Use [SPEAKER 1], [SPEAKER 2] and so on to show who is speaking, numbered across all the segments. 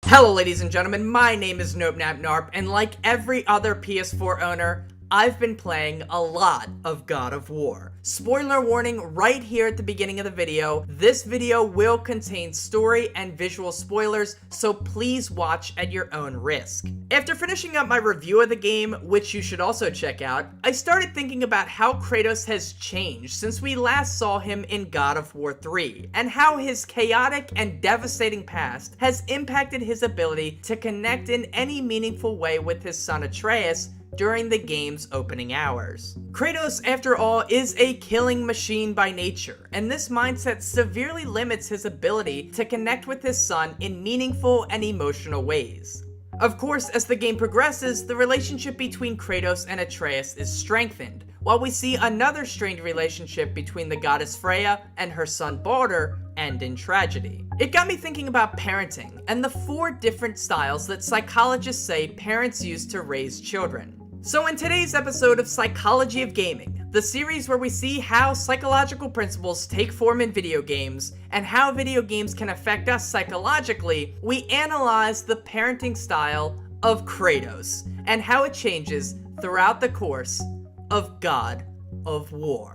[SPEAKER 1] Hello ladies and gentlemen, my name is NopNapNarp, and like every other PS4 owner, I've been playing a lot of God of War. Spoiler warning right here at the beginning of the video, this video will contain story and visual spoilers, so please watch at your own risk. After finishing up my review of the game, which you should also check out, I started thinking about how Kratos has changed since we last saw him in God of War 3, and how his chaotic and devastating past has impacted his ability to connect in any meaningful way with his son Atreus during the game's opening hours. Kratos, after all, is a killing machine by nature, and this mindset severely limits his ability to connect with his son in meaningful and emotional ways. Of course, as the game progresses, the relationship between Kratos and Atreus is strengthened, while we see another strained relationship between the goddess Freya and her son Baldur end in tragedy. It got me thinking about parenting, and the 4 different styles that psychologists say parents use to raise children. So in today's episode of Psychology of Gaming, the series where we see how psychological principles take form in video games, and how video games can affect us psychologically, we analyze the parenting style of Kratos, and how it changes throughout the course of God of War.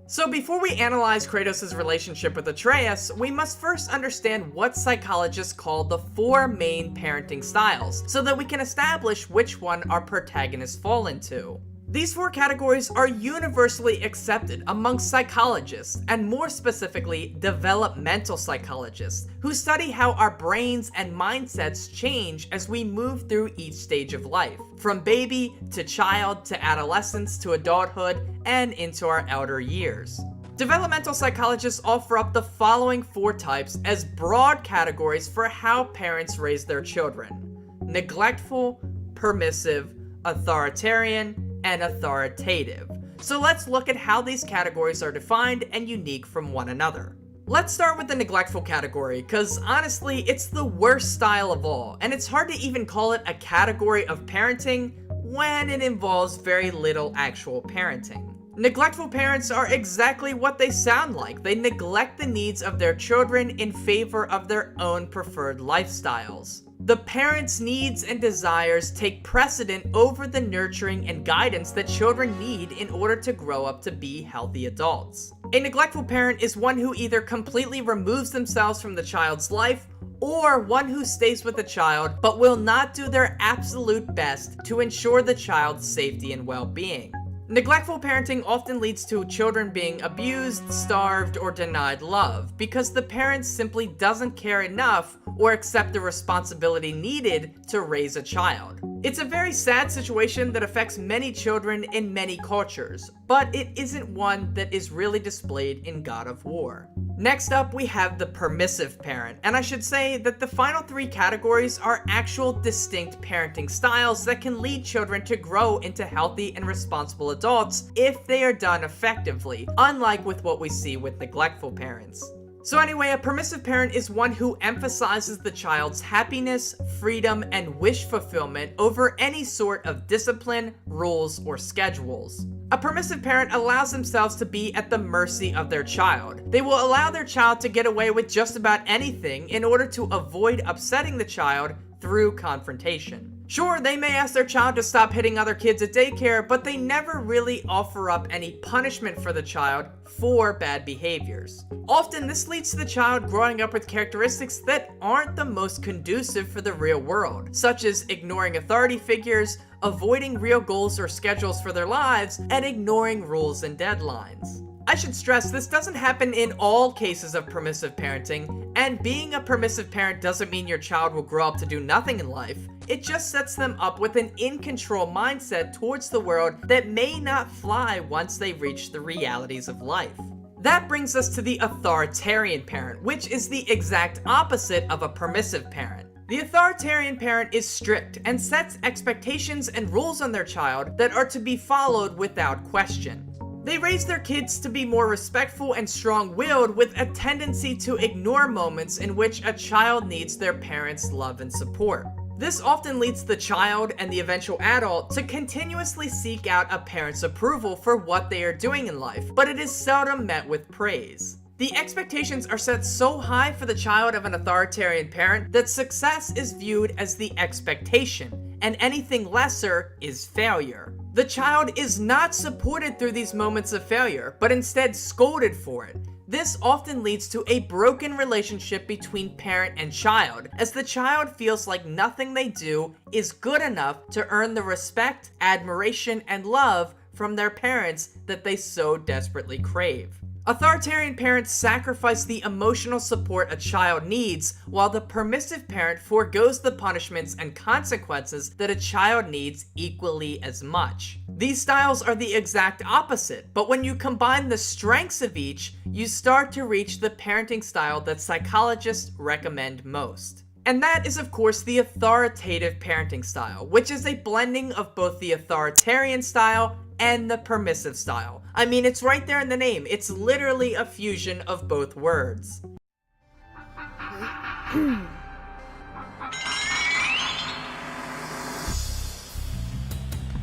[SPEAKER 1] So before we analyze Kratos' relationship with Atreus, we must first understand what psychologists call the 4 main parenting styles, so that we can establish which one our protagonists fall into. These 4 categories are universally accepted amongst psychologists, and more specifically, developmental psychologists, who study how our brains and mindsets change as we move through each stage of life, from baby to child to adolescence to adulthood and into our elder years. Developmental psychologists offer up the following 4 types as broad categories for how parents raise their children: neglectful, permissive, authoritarian, and authoritative. So let's look at how these categories are defined and unique from one another. Let's start with the neglectful category, because honestly, it's the worst style of all, and it's hard to even call it a category of parenting when it involves very little actual parenting. Neglectful parents are exactly what they sound like. They neglect the needs of their children in favor of their own preferred lifestyles. The parents' needs and desires take precedent over the nurturing and guidance that children need in order to grow up to be healthy adults. A neglectful parent is one who either completely removes themselves from the child's life, or one who stays with the child but will not do their absolute best to ensure the child's safety and well-being. Neglectful parenting often leads to children being abused, starved, or denied love because the parent simply doesn't care enough or accept the responsibility needed to raise a child. It's a very sad situation that affects many children in many cultures, but it isn't one that is really displayed in God of War. Next up, we have the permissive parent, and I should say that the final 3 categories are actual distinct parenting styles that can lead children to grow into healthy and responsible adults if they are done effectively, unlike with what we see with neglectful parents. So anyway, a permissive parent is one who emphasizes the child's happiness, freedom, and wish fulfillment over any sort of discipline, rules, or schedules. A permissive parent allows themselves to be at the mercy of their child. They will allow their child to get away with just about anything in order to avoid upsetting the child through confrontation. Sure, they may ask their child to stop hitting other kids at daycare, but they never really offer up any punishment for the child for bad behaviors. Often, this leads to the child growing up with characteristics that aren't the most conducive for the real world, such as ignoring authority figures, avoiding real goals or schedules for their lives, and ignoring rules and deadlines. I should stress this doesn't happen in all cases of permissive parenting, and being a permissive parent doesn't mean your child will grow up to do nothing in life. It just sets them up with an in-control mindset towards the world that may not fly once they reach the realities of life. That brings us to the authoritarian parent, which is the exact opposite of a permissive parent. The authoritarian parent is strict and sets expectations and rules on their child that are to be followed without question. They raise their kids to be more respectful and strong-willed, with a tendency to ignore moments in which a child needs their parents' love and support. This often leads the child and the eventual adult to continuously seek out a parent's approval for what they are doing in life, but it is seldom met with praise. The expectations are set so high for the child of an authoritarian parent that success is viewed as the expectation, and anything lesser is failure. The child is not supported through these moments of failure, but instead scolded for it. This often leads to a broken relationship between parent and child, as the child feels like nothing they do is good enough to earn the respect, admiration, and love from their parents that they so desperately crave. Authoritarian parents sacrifice the emotional support a child needs, while the permissive parent forgoes the punishments and consequences that a child needs equally as much. These styles are the exact opposite, but when you combine the strengths of each, you start to reach the parenting style that psychologists recommend most. And that is, of course, the authoritative parenting style, which is a blending of both the authoritarian style and the permissive style. I mean, it's right there in the name. It's literally a fusion of both words.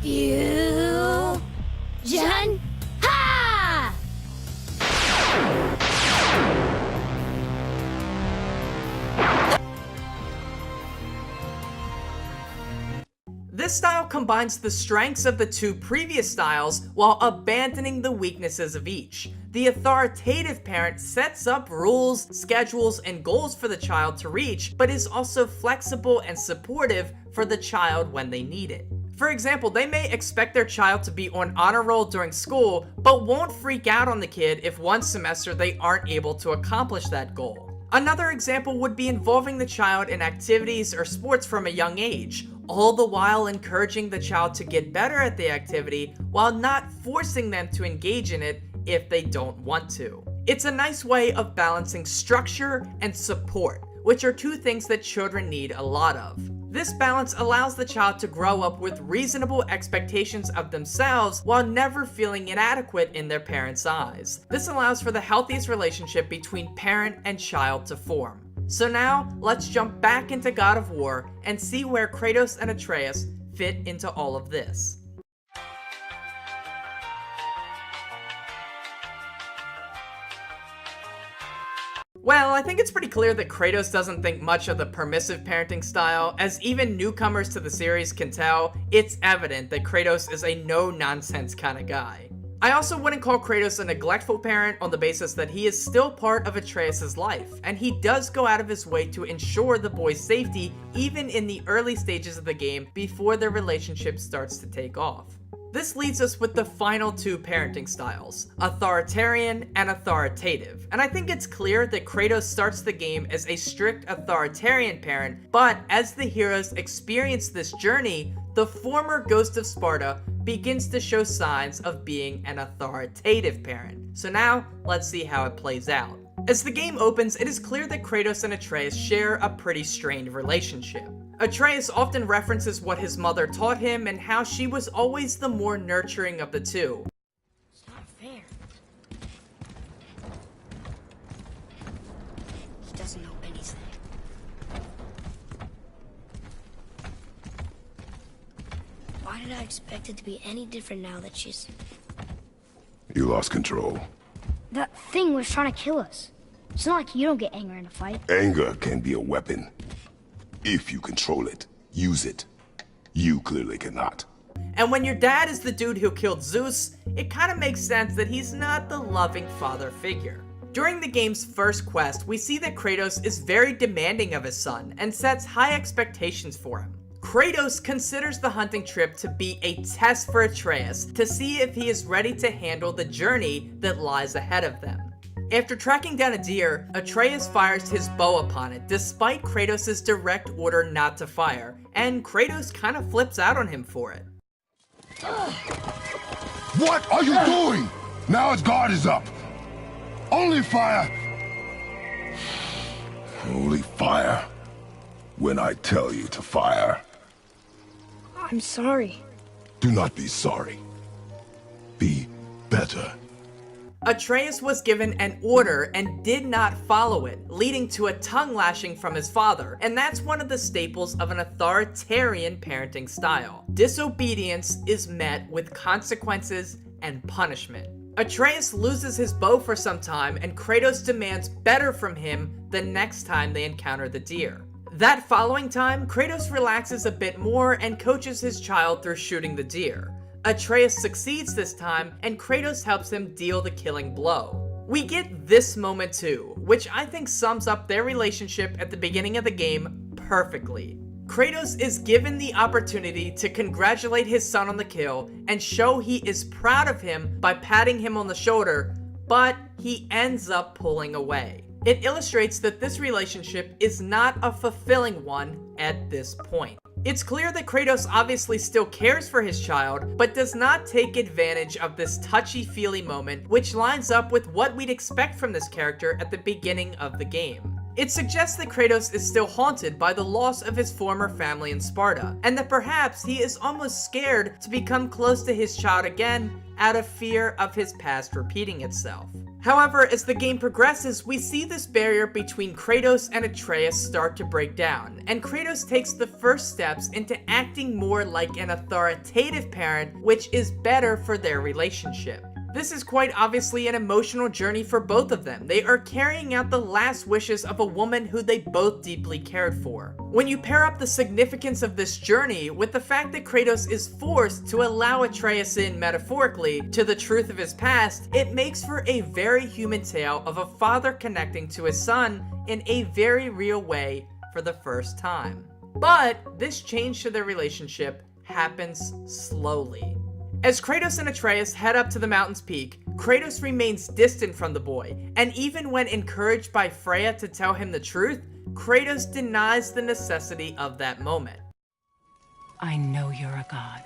[SPEAKER 2] Fusion! Ha!
[SPEAKER 1] This style combines the strengths of the two previous styles while abandoning the weaknesses of each. The authoritative parent sets up rules, schedules, and goals for the child to reach, but is also flexible and supportive for the child when they need it. For example, they may expect their child to be on honor roll during school, but won't freak out on the kid if one semester they aren't able to accomplish that goal. Another example would be involving the child in activities or sports from a young age, all the while encouraging the child to get better at the activity while not forcing them to engage in it if they don't want to. It's a nice way of balancing structure and support, which are two things that children need a lot of. This balance allows the child to grow up with reasonable expectations of themselves while never feeling inadequate in their parents' eyes. This allows for the healthiest relationship between parent and child to form. So now, let's jump back into God of War and see where Kratos and Atreus fit into all of this. Well, I think it's pretty clear that Kratos doesn't think much of the permissive parenting style. As even newcomers to the series can tell, it's evident that Kratos is a no-nonsense kind of guy. I also wouldn't call Kratos a neglectful parent on the basis that he is still part of Atreus' life, and he does go out of his way to ensure the boy's safety even in the early stages of the game before their relationship starts to take off. This leads us with the final two parenting styles, authoritarian and authoritative. And I think it's clear that Kratos starts the game as a strict authoritarian parent, but as the heroes experience this journey, the former Ghost of Sparta begins to show signs of being an authoritative parent. So now, let's see how it plays out. As the game opens, it is clear that Kratos and Atreus share a pretty strained relationship. Atreus often references what his mother taught him and how she was always the more nurturing of the two.
[SPEAKER 2] It's not fair. He doesn't know anything. Why did I expect it to be any different now that she's...
[SPEAKER 3] You lost control.
[SPEAKER 2] That thing was trying to kill us. It's not like you don't get angry in a fight.
[SPEAKER 3] Anger can be a weapon. If you control it, use it. You clearly cannot.
[SPEAKER 1] And when your dad is the dude who killed Zeus, it kind of makes sense that he's not the loving father figure. During the game's first quest, we see that Kratos is very demanding of his son and sets high expectations for him. Kratos considers the hunting trip to be a test for Atreus to see if he is ready to handle the journey that lies ahead of them. After tracking down a deer, Atreus fires his bow upon it despite Kratos' direct order not to fire, and Kratos kind of flips out on him for it.
[SPEAKER 3] What are you doing? Now his guard is up. Only fire. Only fire. When I tell you to fire.
[SPEAKER 2] I'm sorry.
[SPEAKER 3] Do not be sorry. Be better.
[SPEAKER 1] Atreus was given an order and did not follow it, leading to a tongue lashing from his father, and that's one of the staples of an authoritarian parenting style. Disobedience is met with consequences and punishment. Atreus loses his bow for some time, and Kratos demands better from him the next time they encounter the deer. That following time, Kratos relaxes a bit more and coaches his child through shooting the deer. Atreus succeeds this time, and Kratos helps him deal the killing blow. We get this moment too, which I think sums up their relationship at the beginning of the game perfectly. Kratos is given the opportunity to congratulate his son on the kill and show he is proud of him by patting him on the shoulder, but he ends up pulling away. It illustrates that this relationship is not a fulfilling one at this point. It's clear that Kratos obviously still cares for his child, but does not take advantage of this touchy-feely moment, which lines up with what we'd expect from this character at the beginning of the game. It suggests that Kratos is still haunted by the loss of his former family in Sparta, and that perhaps he is almost scared to become close to his child again out of fear of his past repeating itself. However, as the game progresses, we see this barrier between Kratos and Atreus start to break down, and Kratos takes the first steps into acting more like an authoritative parent, which is better for their relationship. This is quite obviously an emotional journey for both of them. They are carrying out the last wishes of a woman who they both deeply cared for. When you pair up the significance of this journey with the fact that Kratos is forced to allow Atreus in, metaphorically, to the truth of his past, it makes for a very human tale of a father connecting to his son in a very real way for the first time. But this change to their relationship happens slowly. As Kratos and Atreus head up to the mountain's peak, Kratos remains distant from the boy, and even when encouraged by Freya to tell him the truth, Kratos denies the necessity of that moment.
[SPEAKER 4] I know you're a god.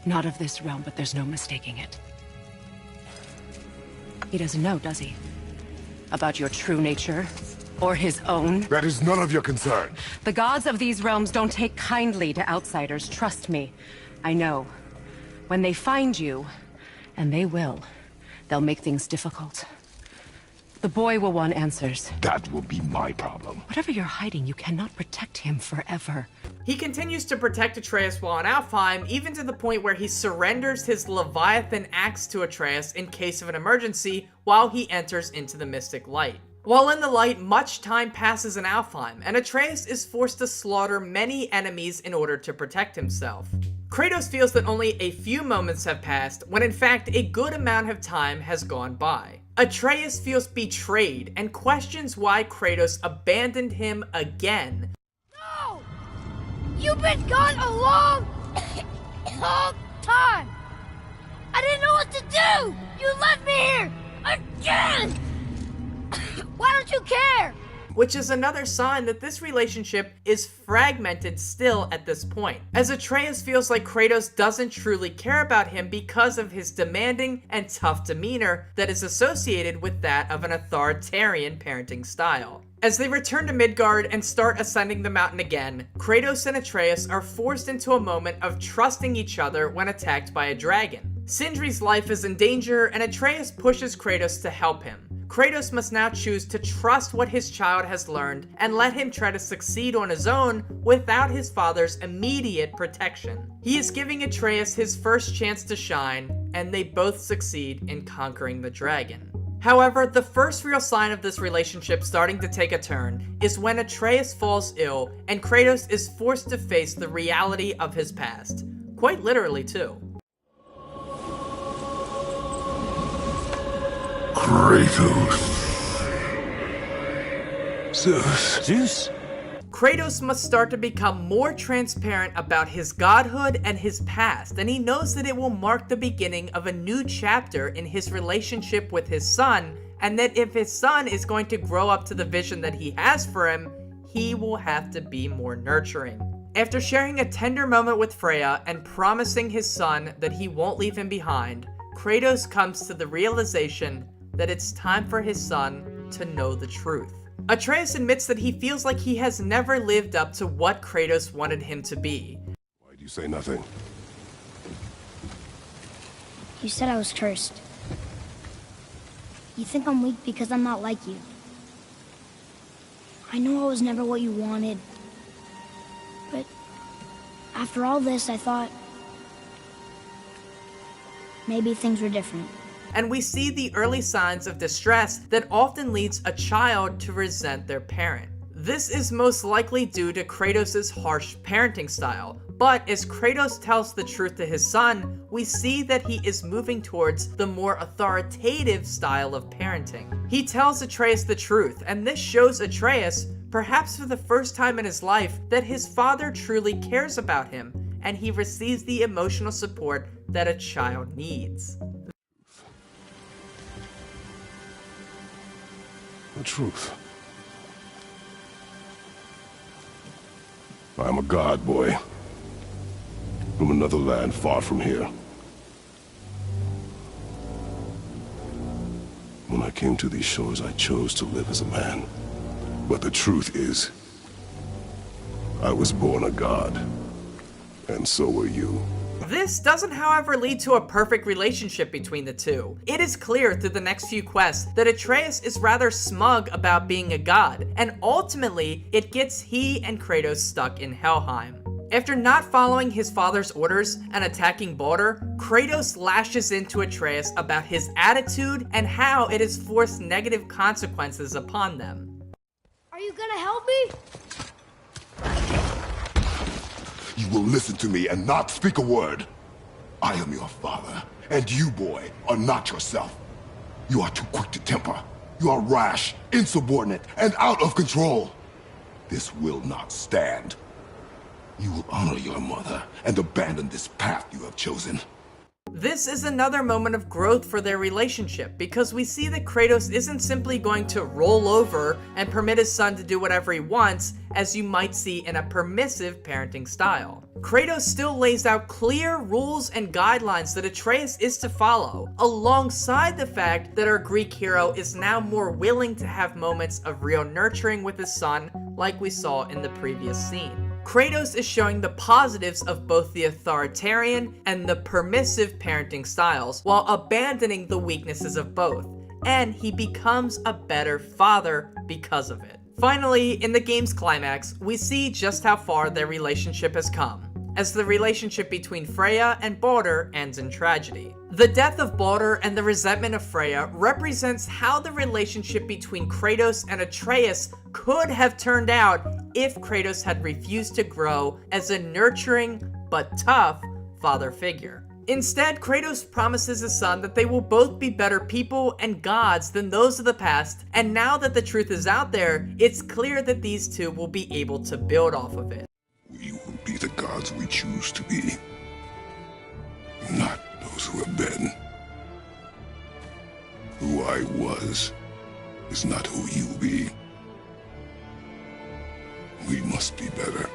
[SPEAKER 4] Not of this realm, but there's no mistaking it. He doesn't know, does he? About your true nature? Or his own?
[SPEAKER 3] That is none of your concern.
[SPEAKER 4] The gods of these realms don't take kindly to outsiders, trust me. I know. When they find you, and they will, they'll make things difficult. The boy will want answers.
[SPEAKER 3] That will be my problem.
[SPEAKER 4] Whatever you're hiding, you cannot protect him forever.
[SPEAKER 1] He continues to protect Atreus while on Alfheim, even to the point where he surrenders his Leviathan axe to Atreus in case of an emergency while he enters into the Mystic Light. While in the light, much time passes in Alfheim, and Atreus is forced to slaughter many enemies in order to protect himself. Kratos feels that only a few moments have passed, when in fact a good amount of time has gone by. Atreus feels betrayed and questions why Kratos abandoned him again.
[SPEAKER 2] No! You've been gone a long, long time! I didn't know what to do! You left me here! Again! Why don't you care?
[SPEAKER 1] Which is another sign that this relationship is fragmented still at this point, as Atreus feels like Kratos doesn't truly care about him because of his demanding and tough demeanor that is associated with that of an authoritarian parenting style. As they return to Midgard and start ascending the mountain again, Kratos and Atreus are forced into a moment of trusting each other when attacked by a dragon. Sindri's life is in danger, and Atreus pushes Kratos to help him. Kratos must now choose to trust what his child has learned and let him try to succeed on his own without his father's immediate protection. He is giving Atreus his first chance to shine, and they both succeed in conquering the dragon. However, the first real sign of this relationship starting to take a turn is when Atreus falls ill and Kratos is forced to face the reality of his past. Quite literally, too.
[SPEAKER 3] Kratos. Zeus.
[SPEAKER 1] Kratos must start to become more transparent about his godhood and his past, and he knows that it will mark the beginning of a new chapter in his relationship with his son, and that if his son is going to grow up to the vision that he has for him, he will have to be more nurturing. After sharing a tender moment with Freya and promising his son that he won't leave him behind, Kratos comes to the realization that it's time for his son to know the truth. Atreus admits that he feels like he has never lived up to what Kratos wanted him to be.
[SPEAKER 3] Why do you say nothing?
[SPEAKER 2] You said I was cursed. You think I'm weak because I'm not like you. I know I was never what you wanted. But after all this, I thought maybe things were different.
[SPEAKER 1] And we see the early signs of distress that often leads a child to resent their parent. This is most likely due to Kratos' harsh parenting style, but as Kratos tells the truth to his son, we see that he is moving towards the more authoritative style of parenting. He tells Atreus the truth, and this shows Atreus, perhaps for the first time in his life, that his father truly cares about him, and he receives the emotional support that a child needs.
[SPEAKER 3] The truth. I am a god, boy. From another land far from here. When I came to these shores, I chose to live as a man. But the truth is, I was born a god. And so were you.
[SPEAKER 1] This doesn't, however, lead to a perfect relationship between the two. It is clear through the next few quests that Atreus is rather smug about being a god, and ultimately, it gets he and Kratos stuck in Helheim. After not following his father's orders and attacking Baldur, Kratos lashes into Atreus about his attitude and how it has forced negative consequences upon them.
[SPEAKER 2] Are you gonna help me?
[SPEAKER 3] You will listen to me and not speak a word. I am your father, and you, boy, are not yourself. You are too quick to temper. You are rash, insubordinate, and out of control. This will not stand. You will honor your mother and abandon this path you have chosen.
[SPEAKER 1] This is another moment of growth for their relationship, because we see that Kratos isn't simply going to roll over and permit his son to do whatever he wants, as you might see in a permissive parenting style. Kratos still lays out clear rules and guidelines that Atreus is to follow, alongside the fact that our Greek hero is now more willing to have moments of real nurturing with his son, like we saw in the previous scene. Kratos is showing the positives of both the authoritarian and the permissive parenting styles, while abandoning the weaknesses of both, and he becomes a better father because of it. Finally, in the game's climax, we see just how far their relationship has come, as the relationship between Freya and Baldur ends in tragedy. The death of Baldur and the resentment of Freya represents how the relationship between Kratos and Atreus could have turned out if Kratos had refused to grow as a nurturing but tough father figure. Instead, Kratos promises his son that they will both be better people and gods than those of the past, and now that the truth is out there, it's clear that these two will be able to build off of it.
[SPEAKER 3] We will be the gods we choose to be, not those who have been. Who I was is not who you be. We must be better.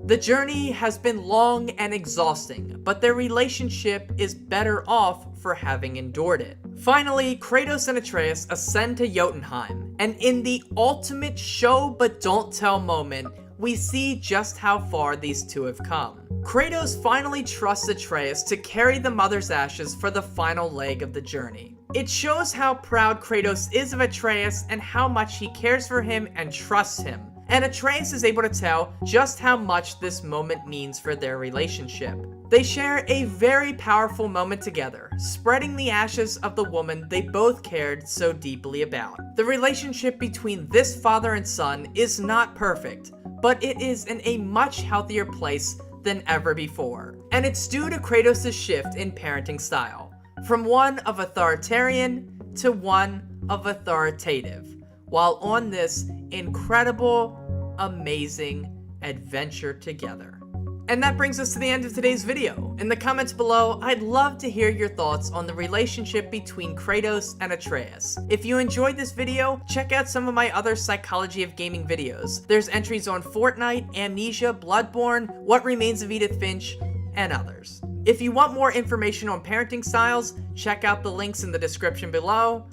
[SPEAKER 1] The journey has been long and exhausting, but their relationship is better off for having endured it. Finally, Kratos and Atreus ascend to Jotunheim, and in the ultimate show but don't tell moment, we see just how far these two have come. Kratos finally trusts Atreus to carry the mother's ashes for the final leg of the journey. It shows how proud Kratos is of Atreus and how much he cares for him and trusts him. And Atreus is able to tell just how much this moment means for their relationship. They share a very powerful moment together, spreading the ashes of the woman they both cared so deeply about. The relationship between this father and son is not perfect, but it is in a much healthier place than ever before. And it's due to Kratos' shift in parenting style, from one of authoritarian to one of authoritative, while on this incredible, amazing adventure together. And that brings us to the end of today's video. In the comments below, I'd love to hear your thoughts on the relationship between Kratos and Atreus. If you enjoyed this video, check out some of my other Psychology of Gaming videos. There's entries on Fortnite, Amnesia, Bloodborne, What Remains of Edith Finch, and others. If you want more information on parenting styles, check out the links in the description below.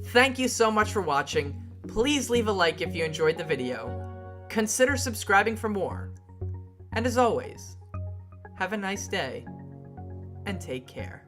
[SPEAKER 1] Thank you so much for watching. Please leave a like if you enjoyed the video. Consider subscribing for more. And as always, have a nice day and take care.